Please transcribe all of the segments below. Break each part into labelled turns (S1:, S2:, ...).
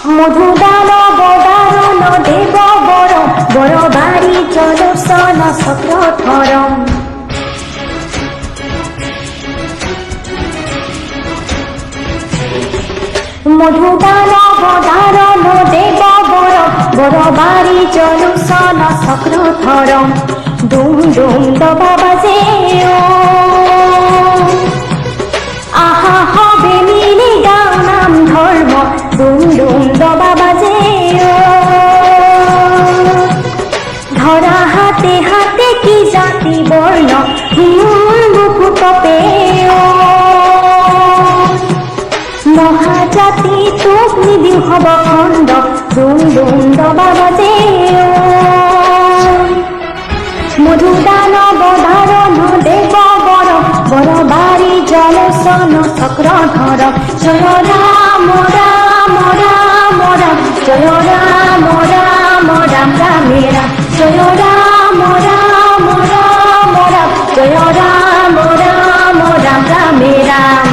S1: মধুদান বদারণ দেব বর বড় বাড়ি জলসন সক্রধরম মধুদান বদারণ দেব বর বড় বাড়ি জলসন সক্রধরম ডুম ডুম দবা বাজে আহা হবে মিলে গাও নাম ধর্ম ডুম ডুম দবা বাজে ধরা হাতে হাতে কি জাতি বর্ণ বুকু কপে মহাজাতি তোক নিদিও হব খণ্ড ডুম ডুম দবা বাজে মধুদান বধারণ দেব বর বড় বাড়ি জলসন চক্রধর জয় রাম রাম রাম রাম জয় রাম রাম রাম রামে রাম জয় রাম রাম রাম রাম জয় রাম রাম রাম রামে রাম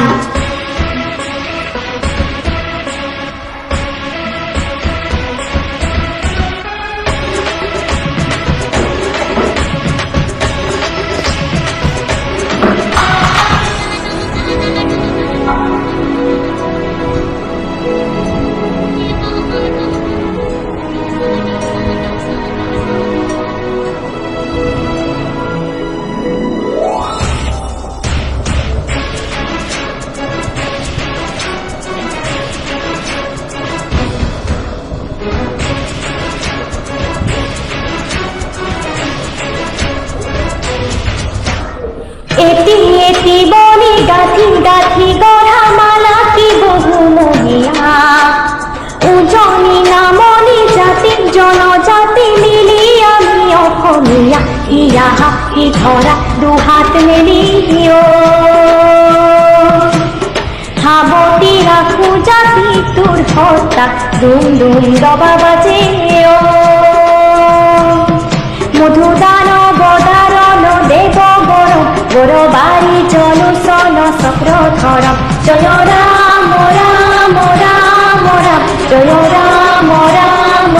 S1: এটি এটি বলি গাথি গাথি গড়া মালা কি বহু মহিয়া উজনি নামনি জাতি জনজাতি মিলি আমি অসমীয়া ইয়া ই ধরা দুহাত মেলিও হাবতি রাখু জাতি তোর হত্যা ডুম ডুম দবা বাজে মধুদান বদারণ দেব বর বড় বাড়ি জলসন চক্রধরম জয় রাম রাম রাম রাম জয় রাম রাম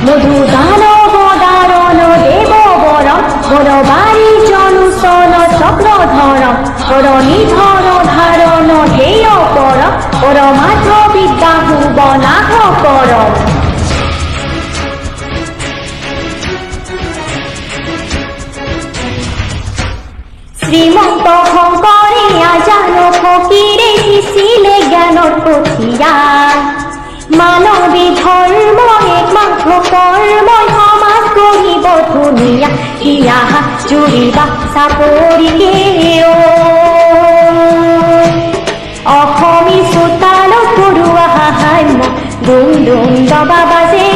S1: মধুদান বদারণ দেব বর বড় বাড়ি জলসন চক্রধরম বড় নিধন ধারণ হেয় কর পরমার্থ বিদ্যা ভুবনাথ কর শ্রীমন্ত শঙ্করে আজান ফকিরে শিলে জ্ঞান কথিয়া মানবী ধর্ম একমাত্র কর্ম সমাজ গঢ়িব ধুনীয়া ইয়া জুৰিবা চাপৰিলে অসমী চোতাল পৰুৱা হাহান্য ডুম ডুম দবা বাজে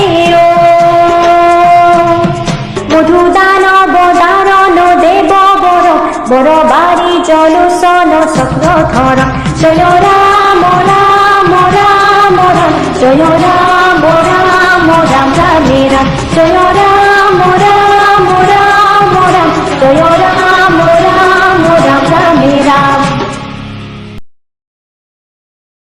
S1: মধুদান বদাৰণ দেৱ বৰ বড় বাড়ি জলসন চক্ৰধৰ জয় ৰাম ৰাম ৰাম রাম জয় রাম রাম রাম রামে রাম জয় রাম রাম